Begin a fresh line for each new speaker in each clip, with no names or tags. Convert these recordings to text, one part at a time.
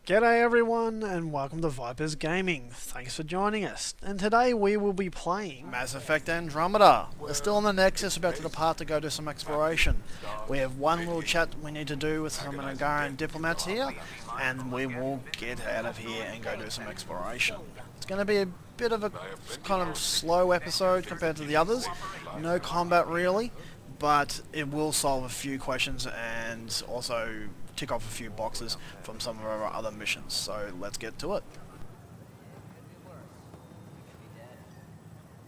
G'day everyone and welcome to Vipers Gaming. Thanks for joining us. And today we will be playing
Mass Effect Andromeda. We're still on the Nexus, about to depart to go do some exploration. We have one little chat we need to do with some Nagaran diplomats here, and we will get out of here and go do some exploration. It's going to be a bit of a kind of slow episode compared to the others. No combat really, but it will solve a few questions and also tick off a few boxes from some of our other missions. So let's get to it.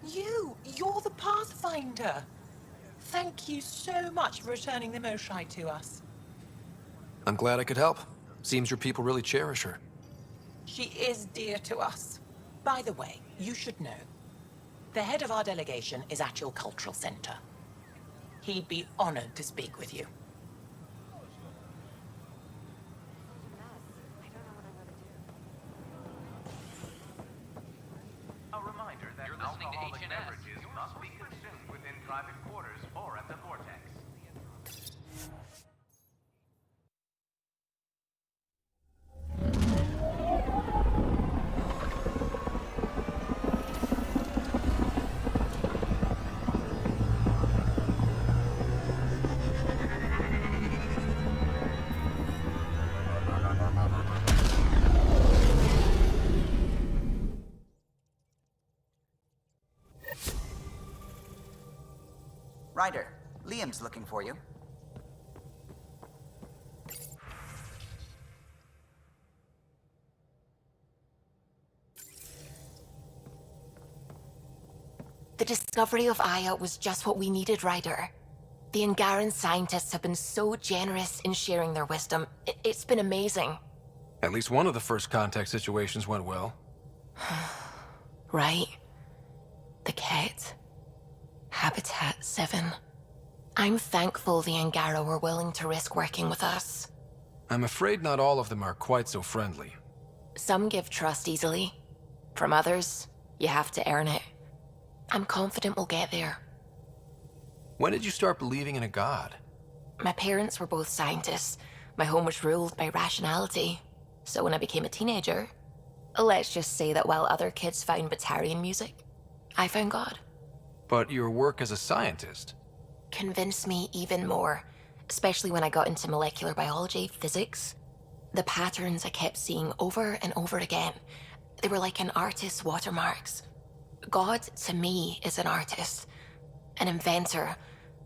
You're the Pathfinder. Thank you so much for returning the Moshai to us.
I'm glad I could help. Seems your people really cherish her.
She is dear to us. By the way, you should know, the head of our delegation is at your cultural center. He'd be honored to speak with you.
A reminder that alcoholic beverages must be consumed within private quarters or at the vortex.
Ryder, Liam's looking for you.
The discovery of Aya was just what we needed, Ryder. The Angaran scientists have been so generous in sharing their wisdom. It's been amazing.
At least one of the first contact situations went well.
Right? The Ket. Habitat 7. I'm thankful the Angara were willing to risk working with us.
I'm afraid not all of them are quite so friendly.
Some give trust easily. From others, you have to earn it. I'm confident we'll get there.
When did you start believing in a god?
My parents were both scientists. My home was ruled by rationality. So when I became a teenager, let's just say that while other kids found Batarian music, I found God.
But your work as a scientist?
Convinced me even more, especially when I got into molecular biology, physics. The patterns I kept seeing over and over again, they were like an artist's watermarks. God, to me, is an artist, an inventor,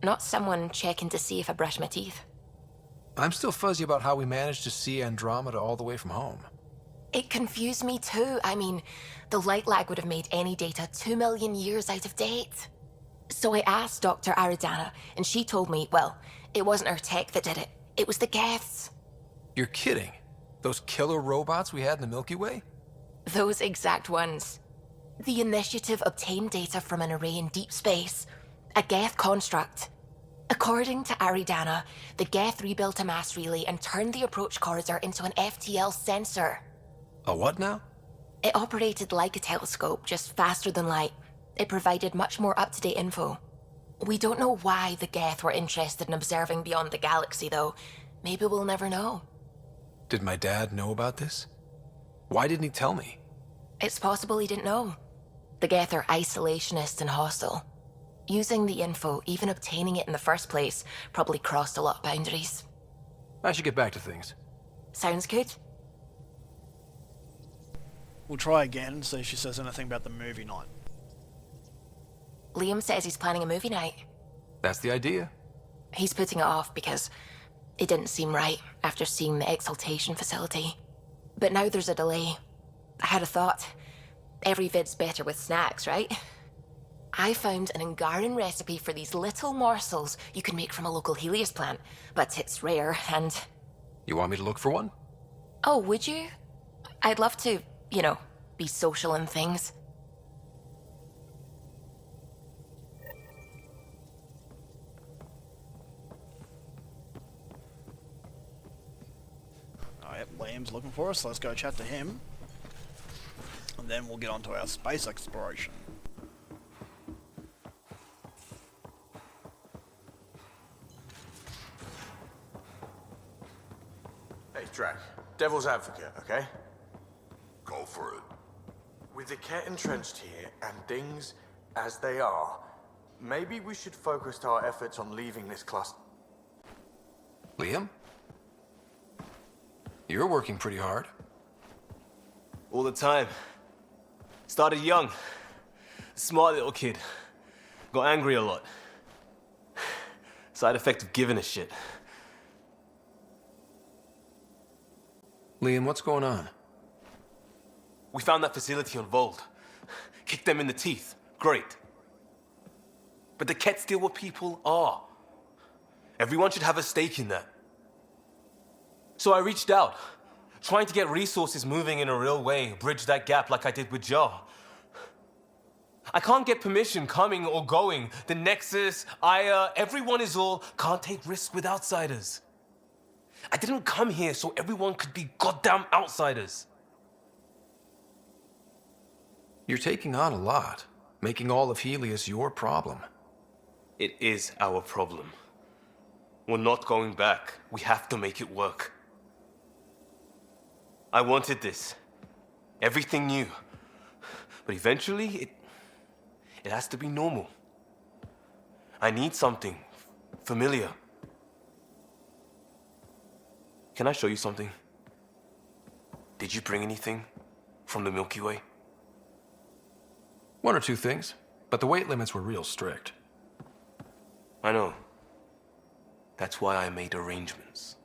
not someone checking to see if I brush my teeth.
I'm still fuzzy about how we managed to see Andromeda all the way from home.
It confused me too. I mean, the light lag would have made any data 2 million years out of date. So I asked Dr. Aridana, and she told me, well, it wasn't her tech that did it. It was the Geths.
You're kidding? Those killer robots we had in the Milky Way?
Those exact ones. The initiative obtained data from an array in deep space, a Geth construct. According to Aridana, the Geth rebuilt a mass relay and turned the approach corridor into an FTL sensor.
A what now?
It operated like a telescope, just faster than light. It provided much more up-to-date info. We don't know why the Geth were interested in observing beyond the galaxy, though. Maybe we'll never know.
Did my dad know about this? Why didn't he tell me?
It's possible he didn't know. The Geth are isolationist and hostile. Using the info, even obtaining it in the first place, probably crossed a lot of boundaries.
I should get back to things.
Sounds good.
We'll try again and see if she says anything about the movie night.
Liam says he's planning a movie night.
That's the idea.
He's putting it off because it didn't seem right after seeing the exaltation facility. But now there's a delay. I had a thought. Every vid's better with snacks, right? I found an Angaran recipe for these little morsels you can make from a local Helios plant, but it's rare and...
You want me to look for one?
Oh, would you? I'd love to, be social and things.
Alright, Liam's looking for us, so let's go chat to him. And then we'll get on to our space exploration.
Hey, Drac. devil's advocate, okay?
Go for it.
With the Ket entrenched here and things as they are, maybe we should focus our efforts on leaving this cluster.
Liam? You're working pretty hard.
All the time. Started young. Smart little kid. Got angry a lot. Side effect of giving a shit.
Liam, what's going on?
We found that facility on Vold. Kicked them in the teeth. Great. But the Ket still what people are. Everyone should have a stake in that. So I reached out, trying to get resources moving in a real way, bridge that gap like I did with Jar. I can't get permission coming or going. The Nexus, Aya, everyone is all can't take risks with outsiders. I didn't come here so everyone could be goddamn outsiders.
You're taking on a lot, making all of Helios your problem.
It is our problem. We're not going back. We have to make it work. I wanted this. Everything new. But eventually, it has to be normal. I need something familiar. Can I show you something? Did you bring anything from the Milky Way?
One or two things, but the weight limits were real strict.
I know. That's why I made arrangements.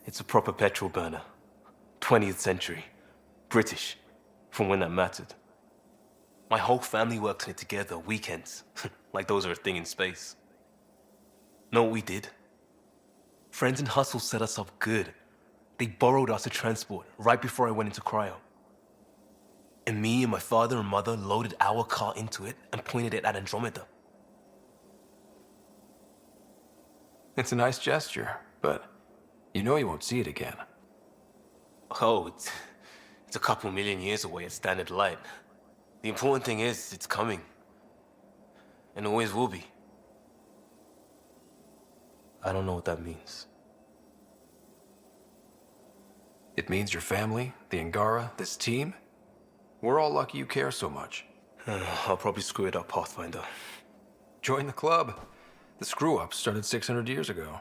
It's a proper petrol burner. 20th century. British. From when that mattered. My whole family worked on it together, weekends. Like those are a thing in space. Know what we did? Friends and Hustle set us up good. They borrowed us a transport right before I went into cryo. And me and my father and mother loaded our car into it and pointed it at Andromeda.
It's a nice gesture, but you know you won't see it again.
Oh, it's a couple million years away at standard light. The important thing is, it's coming. And always will be. I don't know what that means.
It means your family, the Angara, this team. We're all lucky you care so much.
I'll probably screw it up, Pathfinder.
Join the club. The screw-up started 600 years ago.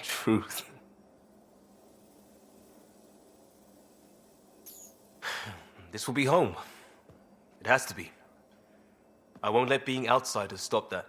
Truth. This will be home. It has to be. I won't let being outsiders stop that.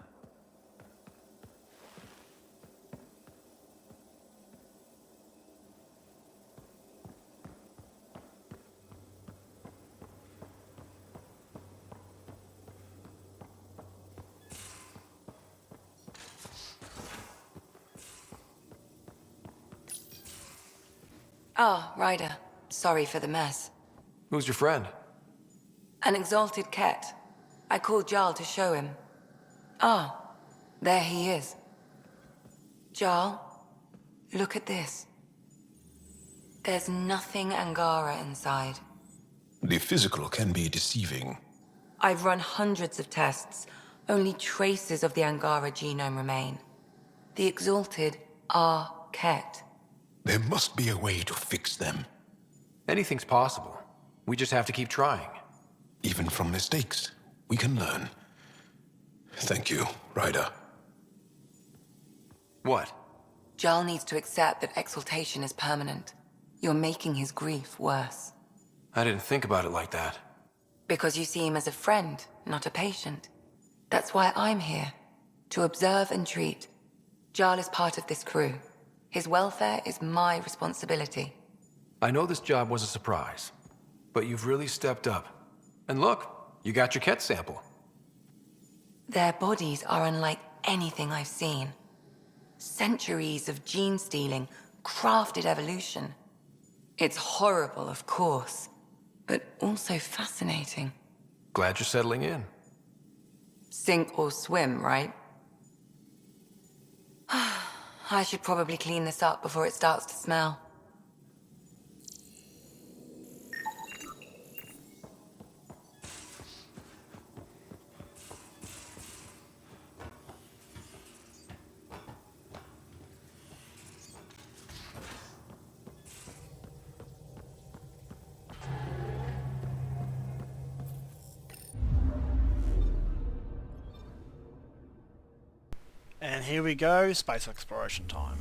Ah, Ryder. Sorry for the mess.
Who's your friend?
An exalted Ket. I called Jarl to show him. Ah, there he is. Jarl, look at this. There's nothing Angara inside.
The physical can be deceiving.
I've run hundreds of tests. Only traces of the Angara genome remain. The exalted are Ket.
There must be a way to fix them.
Anything's possible. We just have to keep trying.
Even from mistakes, we can learn. Thank you, Ryder.
What?
Jarl needs to accept that exaltation is permanent. You're making his grief worse.
I didn't think about it like that.
Because you see him as a friend, not a patient. That's why I'm here. To observe and treat. Jarl is part of this crew. His welfare is my responsibility.
I know this job was a surprise, but you've really stepped up. And look, you got your Ket sample.
Their bodies are unlike anything I've seen. Centuries of gene stealing, crafted evolution. It's horrible, of course, but also fascinating.
Glad you're settling in.
Sink or swim, right? I should probably clean this up before it starts to smell.
And here we go, space exploration time.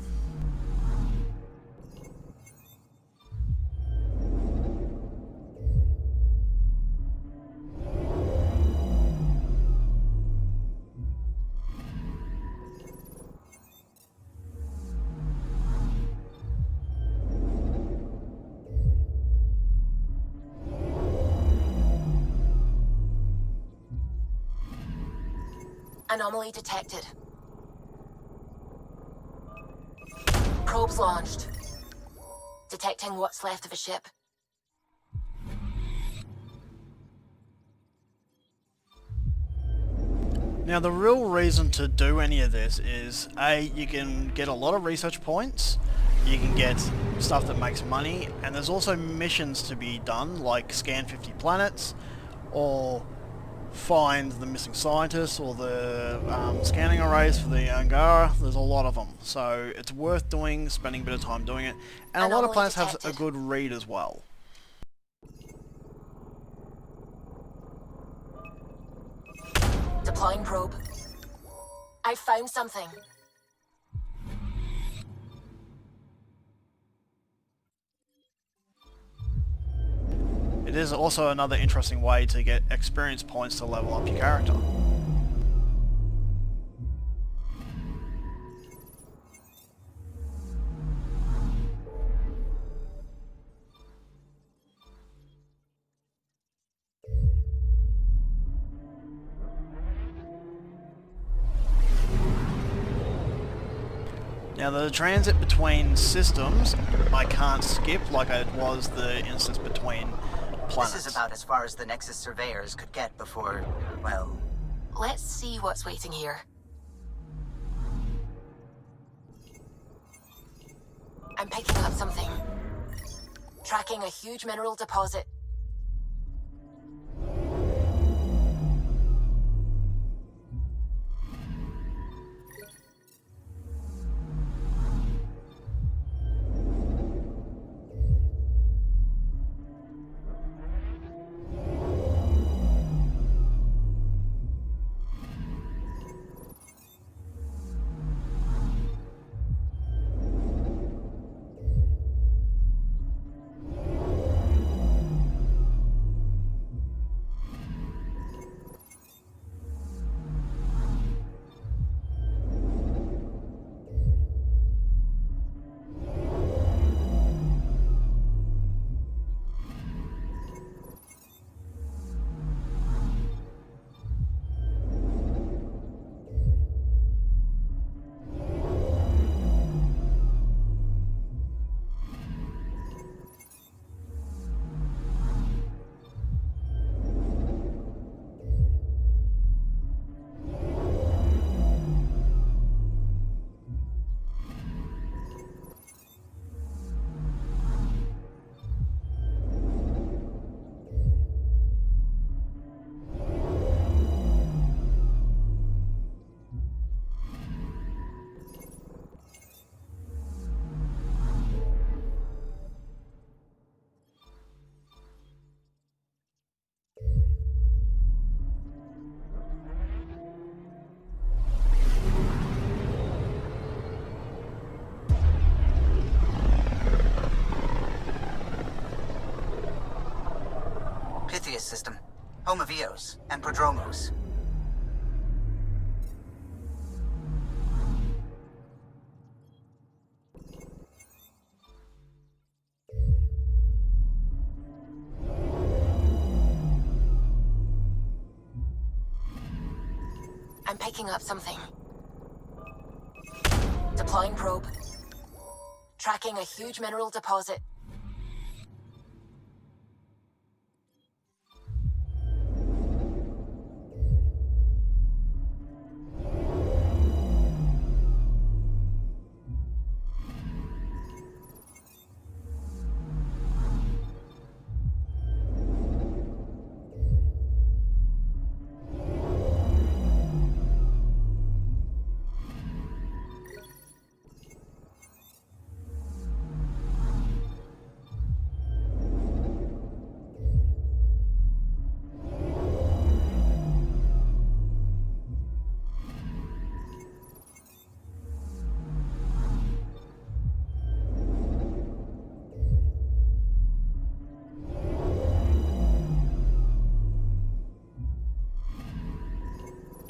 Anomaly detected. Probes launched. Detecting what's left of a ship.
Now the real reason to do any of this is A, you can get a lot of research points, you can get stuff that makes money, and there's also missions to be done like scan 50 planets, or find the missing scientists, or the scanning arrays for the Angara. There's a lot of them, so it's worth doing, spending a bit of time doing it, and a lot of planets have a good read as well.
Deploying probe. I found something.
It is also another interesting way to get experience points to level up your character. Now the transit between systems I can't skip like it was the instance between planets.
This is about as far as the Nexus surveyors could get before, well...
Let's see what's waiting here. I'm picking up something. Tracking a huge mineral deposit.
System, home of Eos and Prodromos.
I'm picking up something. Deploying probe. Tracking a huge mineral deposit.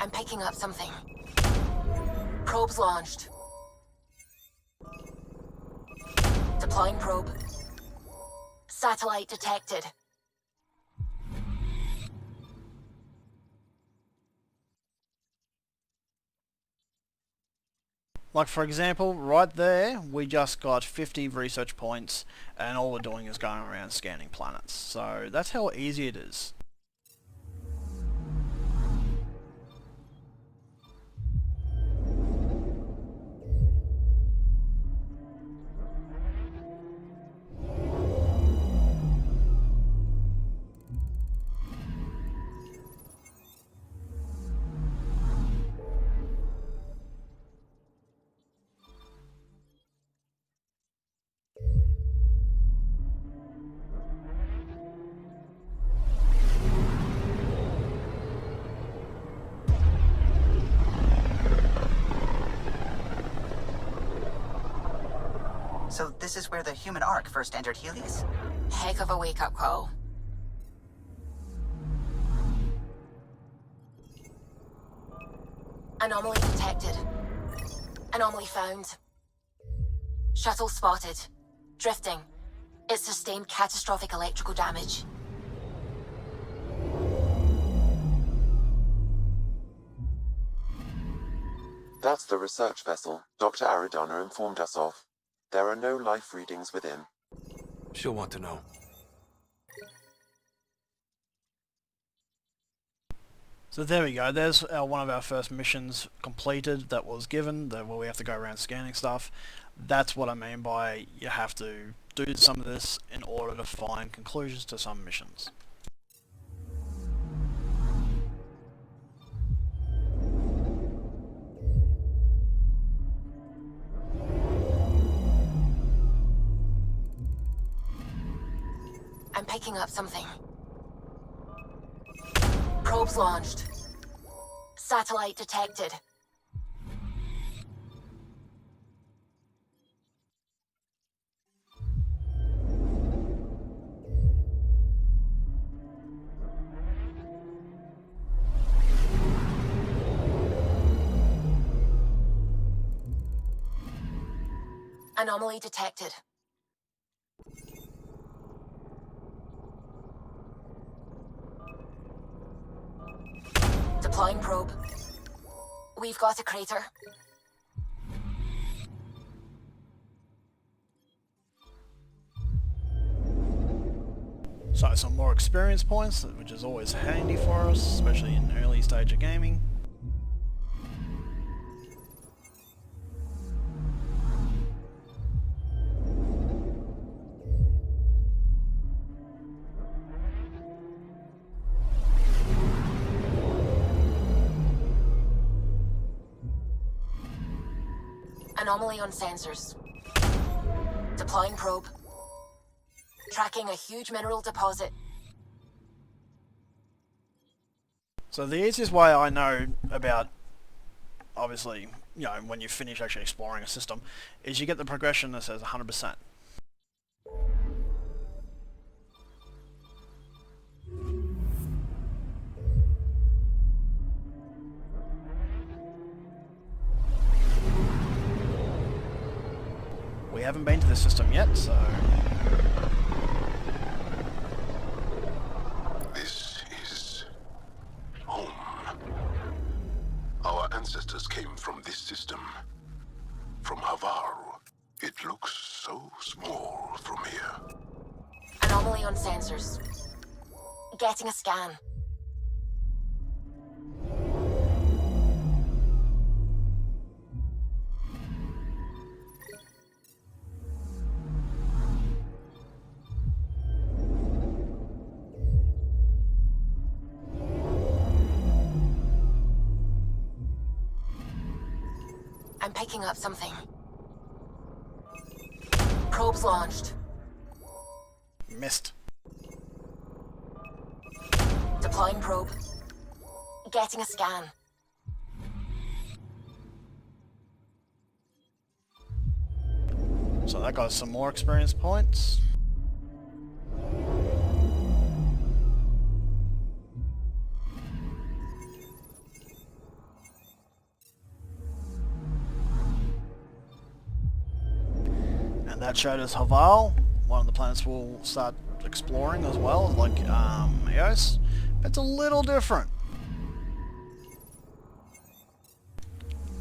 I'm picking up something. Probes launched. Deploying probe. Satellite detected.
Like for example, right there, we just got 50 research points and all we're doing is going around scanning planets. So that's how easy it is.
So this is where the human Ark first entered Helios?
Heck of a wake-up call. Anomaly detected. Anomaly found. Shuttle spotted. Drifting. It sustained catastrophic electrical damage.
That's the research vessel Dr. Aridana informed us of. There are no life readings within.
She'll want to know.
So there we go, there's one of our first missions completed that was given, where we have to go around scanning stuff. That's what I mean by you have to do some of this in order to find conclusions to some missions.
I'm picking up something. Probes launched. Satellite detected. Anomaly detected. Deploying probe. We've got a crater.
So some more experience points, which is always handy for us, especially in early stage of gaming.
Anomaly on sensors. Deploying probe. Tracking a huge mineral deposit.
So the easiest way I know about, obviously, you know, when you finish actually exploring a system, is you get the progression that says 100%. We haven't been to this system yet, so...
This is home. Our ancestors came from this system. From Havaru. It looks so small from here.
Anomaly on sensors. Getting a scan. I'm picking up something. Probes launched.
Missed.
Deploying probe. Getting a scan.
So that got some more experience points. That showed us Haval, one of the planets we'll start exploring as well, like Eos. It's a little different.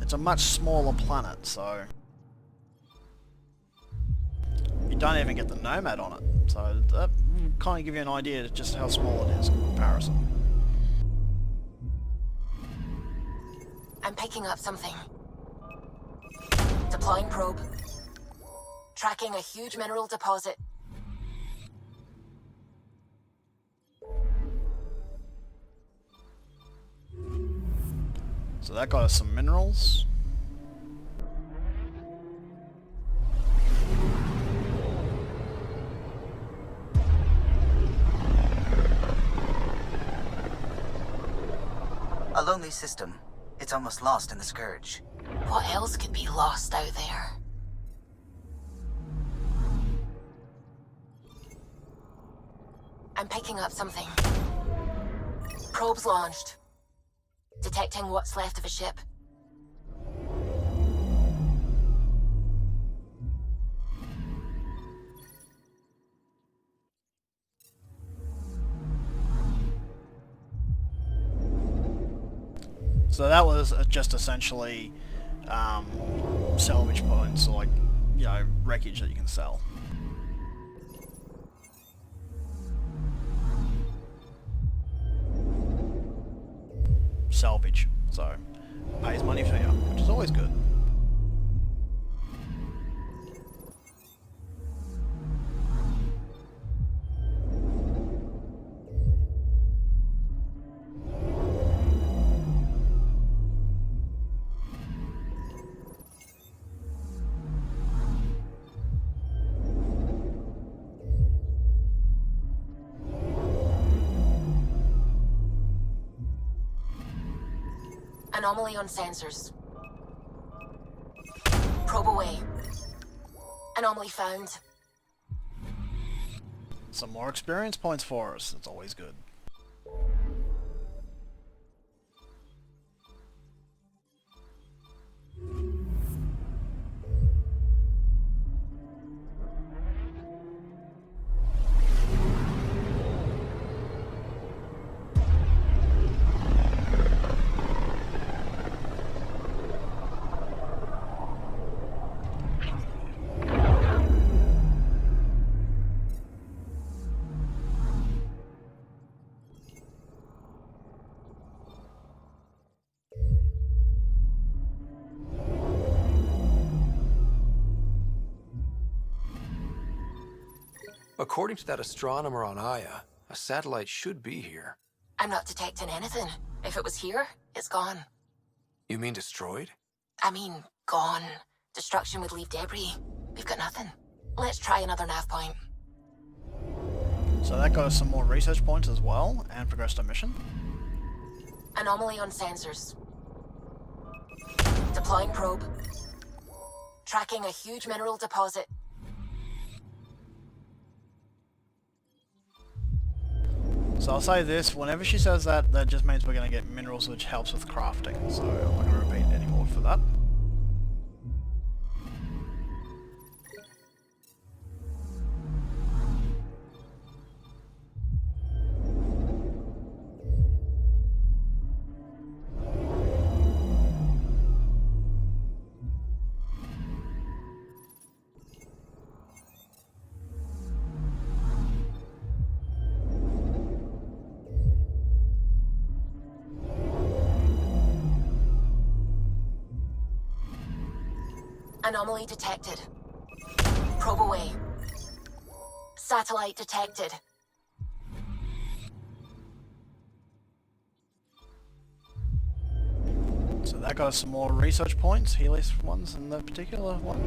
It's a much smaller planet, so you don't even get the Nomad on it. So that kind of give you an idea of just how small it is in comparison.
I'm picking up something. Deploying probe. Tracking a huge mineral deposit.
So that got us some minerals.
A lonely system. It's almost lost in the Scourge.
What else could be lost out there? I'm picking up something. Probes launched. Detecting what's left of a ship.
So that was just essentially salvage points, or like, you know, wreckage that you can sell. Salvage, so pays money for you, which is always good.
Anomaly on sensors. Probe away. Anomaly found.
Some more experience points for us. That's always good.
According to that astronomer on Aya, a satellite should be here.
I'm not detecting anything. If it was here, it's gone.
You mean destroyed?
I mean, gone. Destruction would leave debris. We've got nothing. Let's try another nav point.
So that got us some more research points as well, and progressed our mission.
Anomaly on sensors. Deploying probe. Tracking a huge mineral deposit.
So I'll say this, whenever she says that, that just means we're going to get minerals, which helps with crafting, so I'm not going to repeat any more for that.
Anomaly detected. Probe away. Satellite detected.
So that got us some more research points, Helios ones in the particular one.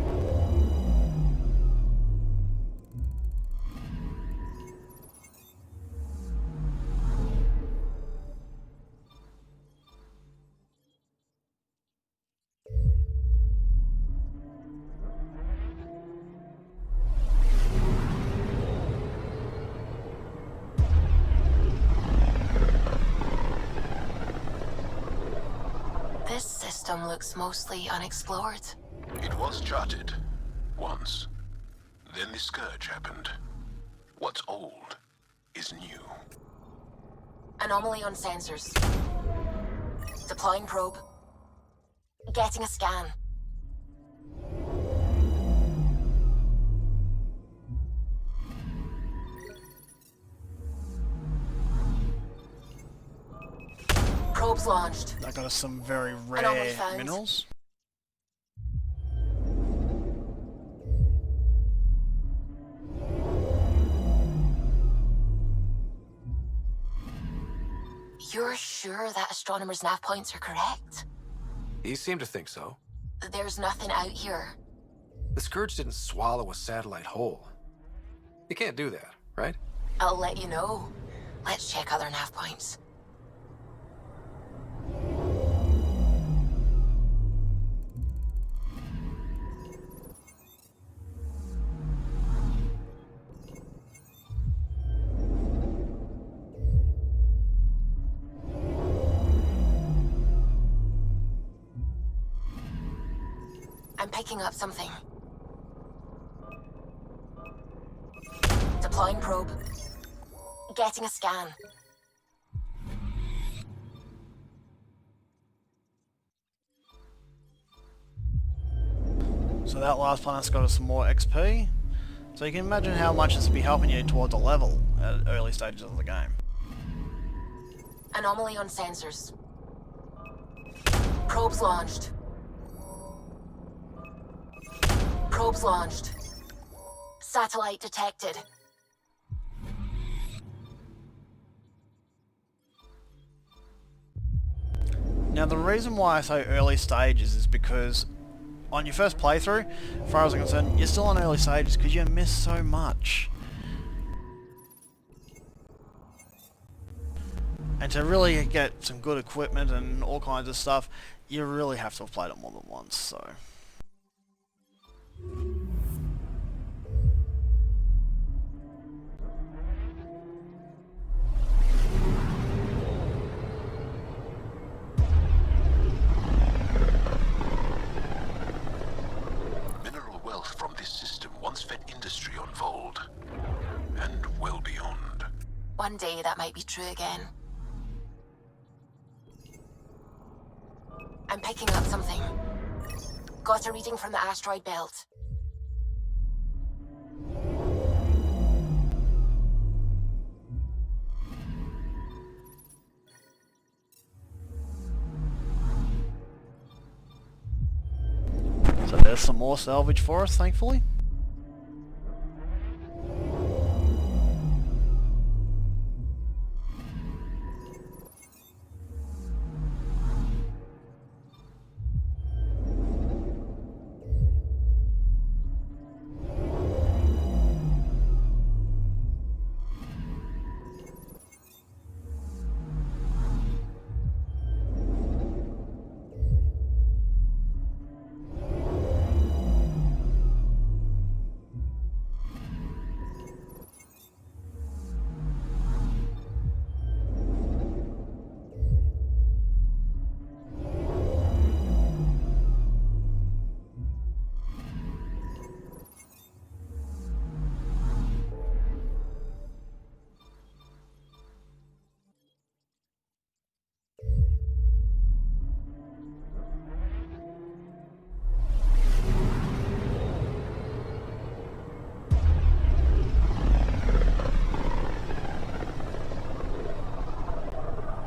This system looks mostly unexplored.
It was charted. Once. Then the scourge happened. What's old is new.
Anomaly on sensors. Deploying probe. Getting a scan. Probes launched.
That got us some very
Anomaly
rare
found.
minerals.
You're sure that astronomer's nav points are correct?
He seemed to think so.
There's nothing out here.
The Scourge didn't swallow a satellite whole. You can't do that, right?
I'll let you know. Let's check other nav points. I'm picking up something. Deploying probe. Getting a scan.
So that last planet's got us some more XP. So you can imagine how much this would be helping you towards a level at early stages of the game.
Anomaly on sensors. Probes launched. Probes launched. Satellite detected.
Now the reason why I say early stages is because on your first playthrough, as far as I'm concerned, you're still on early stages because you miss so much. And to really get some good equipment and all kinds of stuff, you really have to have played it more than once, so...
Mineral wealth from this system once fed industry on Vold, and well beyond.
One day that might be true again. I'm picking up something. Got a reading from the asteroid belt.
So there's some more salvage for us, thankfully.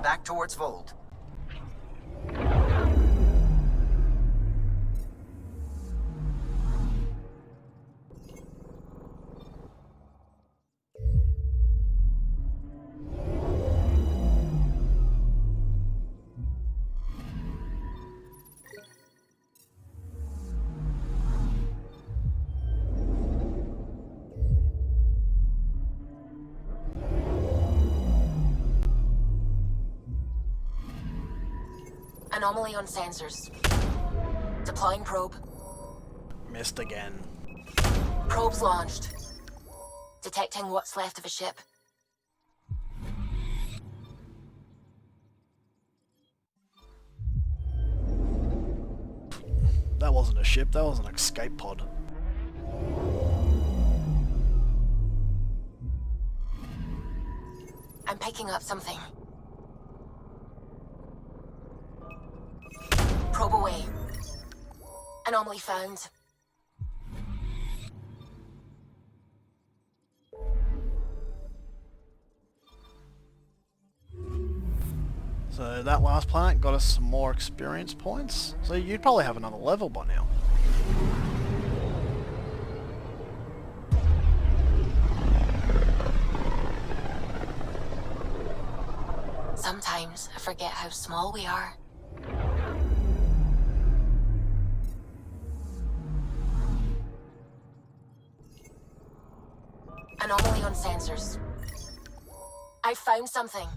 Back towards Vold.
Anomaly on sensors. Deploying probe.
Missed again.
Probes launched. Detecting what's left of a ship.
That wasn't a ship, that was an escape pod.
picking up something. Probe away. Anomaly found.
So that last planet got us some more experience points. So you'd probably have another level by now.
Sometimes I forget how small we are. Anomaly on sensors. I found something.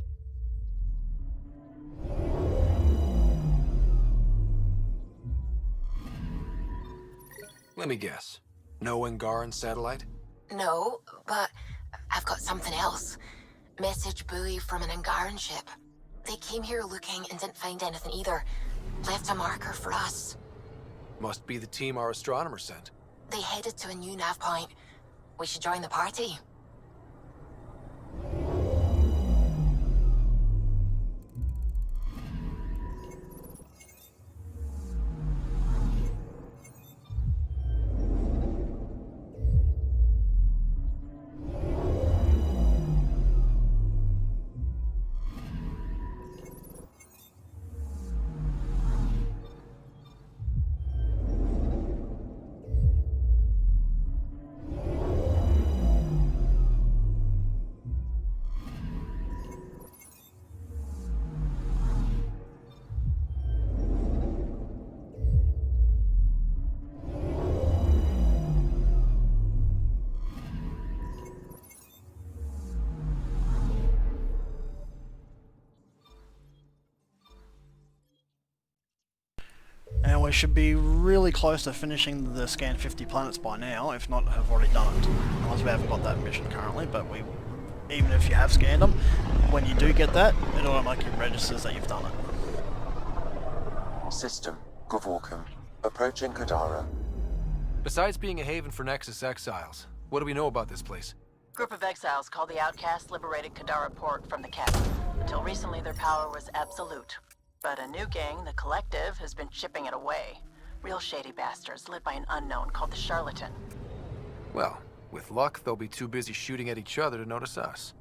Let me guess. No Angaran satellite?
No, but I've got something else. Message buoy from an Angaran ship. They came here looking and didn't find anything either. Left a marker for us.
Must be the team our astronomer sent.
They headed to a new nav point. We should join the party.
And we should be really close to finishing the scan 50 planets by now, if not have already done it. Unless we haven't got that mission currently, but even if you have scanned them, when you do get that, it automatically registers that you've done it.
System, Gavorkum. Approaching Kadara.
Besides being a haven for Nexus exiles, what do we know about this place?
Group of exiles called the Outcasts liberated Kadara Port from the Ket. Until recently, their power was absolute. But a new gang, the Collective, has been chipping it away. Real shady bastards led by an unknown called the Charlatan.
Well, with luck, they'll be too busy shooting at each other to notice us.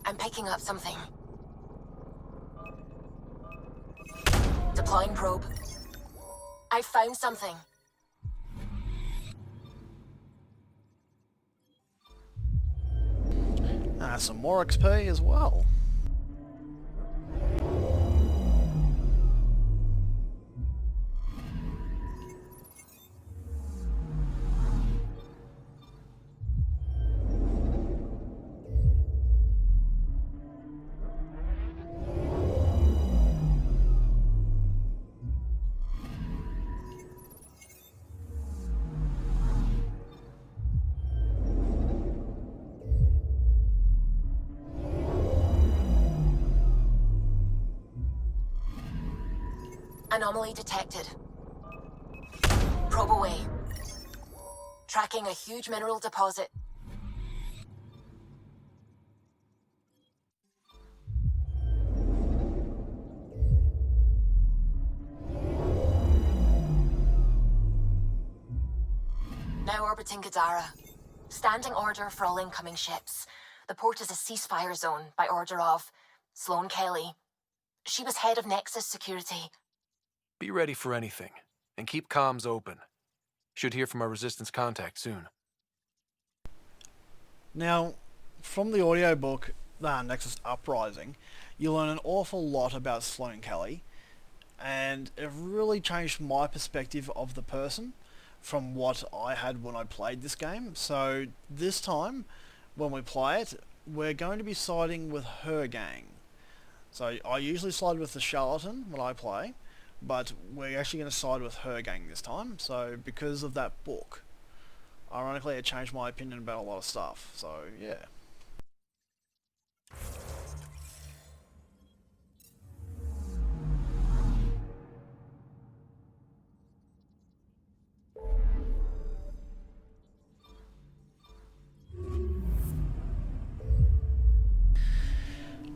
I'm picking up something. Deploying probe. I found something.
Some more XP as well.
Anomaly detected. Probe away. Tracking a huge mineral deposit. Now orbiting Kadara. Standing order for all incoming ships. The port is a ceasefire zone by order of Sloane Kelly. She was head of Nexus security.
Be ready for anything, and keep comms open. Should hear from our Resistance contact soon.
Now, from the audiobook, Nexus Uprising, you learn an awful lot about Sloane Kelly, and it really changed my perspective of the person from what I had when I played this game. So this time, when we play it, we're going to be siding with her gang. So I usually side with the Charlatan when I play, but we're actually going to side with her gang this time, so because of that book. ironically, it changed my opinion about a lot of stuff. So yeah.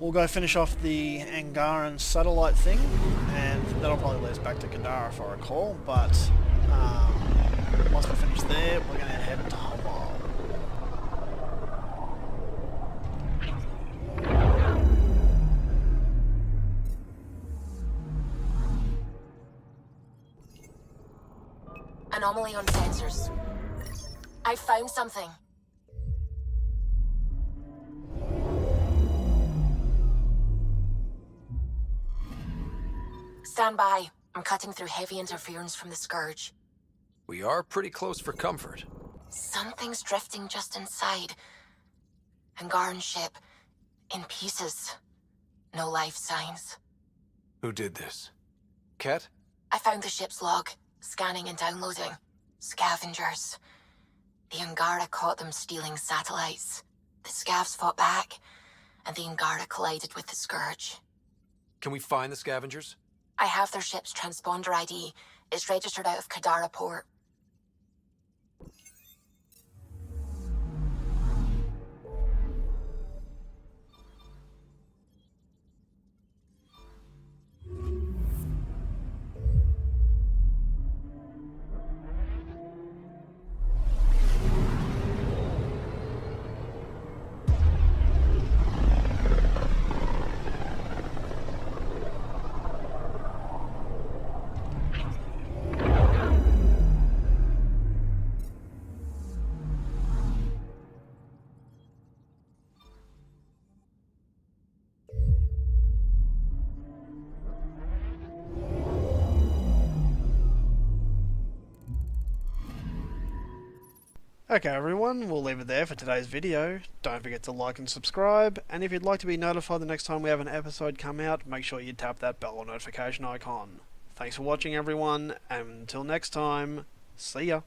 We'll go finish off the Angaran satellite thing, and that'll probably lead us back to Kadara if I recall, but once we finish there, we're going to head to Haval.
Anomaly on sensors. I found something. Stand by. I'm cutting through heavy interference from the Scourge.
We are pretty close for comfort.
Something's drifting just inside. Angaran ship. In pieces. No life signs.
Who did this? Ket?
I found the ship's log. Scanning and downloading. Scavengers. The Angara caught them stealing satellites. The Scavs fought back, and the Angara collided with the Scourge.
Can we find the scavengers?
I have their ship's transponder ID. It's registered out of Kadara port.
Okay everyone, we'll leave it there for today's video. Don't forget to like and subscribe, and if you'd like to be notified the next time we have an episode come out, make sure you tap that bell or notification icon. Thanks for watching everyone, and until next time, see ya!